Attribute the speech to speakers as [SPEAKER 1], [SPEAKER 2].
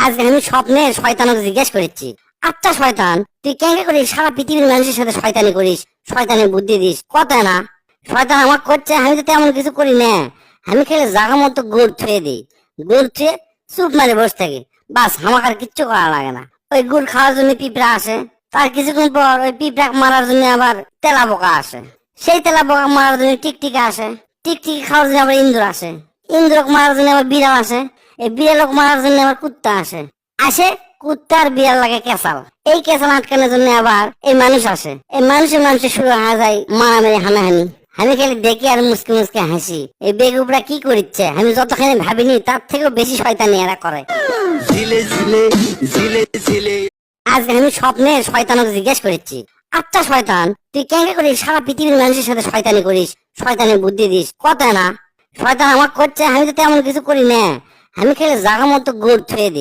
[SPEAKER 1] আজকে আমি স্বপ্নে শয়তানকে জিজ্ঞেস করেছি, আচ্ছা শয়তান, তুই কেন করিস সারা পৃথিবীর মানুষের সাথে শয়তানি করিস, শয়তানের বুদ্ধি দিস, কথা না? শয়তান আমার করছে, আমি তো তেমন কিছু করি না। আমি খেলে জাগা মতো গুড় ছুঁয়ে দিই, গুড় ছুঁয়ে চুপ মারে বসে থাকি, বাস আমাকে আর কিচ্ছু করা লাগে না। ওই গুড় খাওয়ার জন্য পিঁপড়া আসে, তার কিছুক্ষণ পর ওই পিঁপড়া মারার জন্য আবার তেলা পোকা আসে, সেই তেলা পোকা মারার জন্য টিকটিকা আসে, টিকটিকি খাওয়ার জন্য আবার ইন্দুর আসে, ইন্দুরক মারার জন্য আবার বিড়াল আসে, এই বিড়ালক মারার জন্য আবার কুত্তা আসে, আসে কুত্তা আর বিড়াল লাগে কেসাল, এই কেসাল আটকানোর জন্য আবার এই মানুষ আসে, এই মানুষের শুরু হয়ে যায় মারামারি হানাহানি। আমি খালি দেখি আর মুসকে মুসকে হাসি, এই বেগুবরা কি করিচ্ছে আমি যতখানি ভাবিনি তার থেকেও বেশি শয়তানি এরা করে। আজকে আমি স্বপ্নে শয়তানকে জিজ্ঞেস করেছি, আচ্ছা শয়তান, তুই কেন করিস সারা পৃথিবীর মানুষের সাথে শয়তানি করিস, শয়তানের বুদ্ধি দিস, কথা না? শয়তান আমার করছে, আমি তো তেমন কিছু করি না। আমি খেলে জাগা মতো গুড় ছুঁয়ে দিই।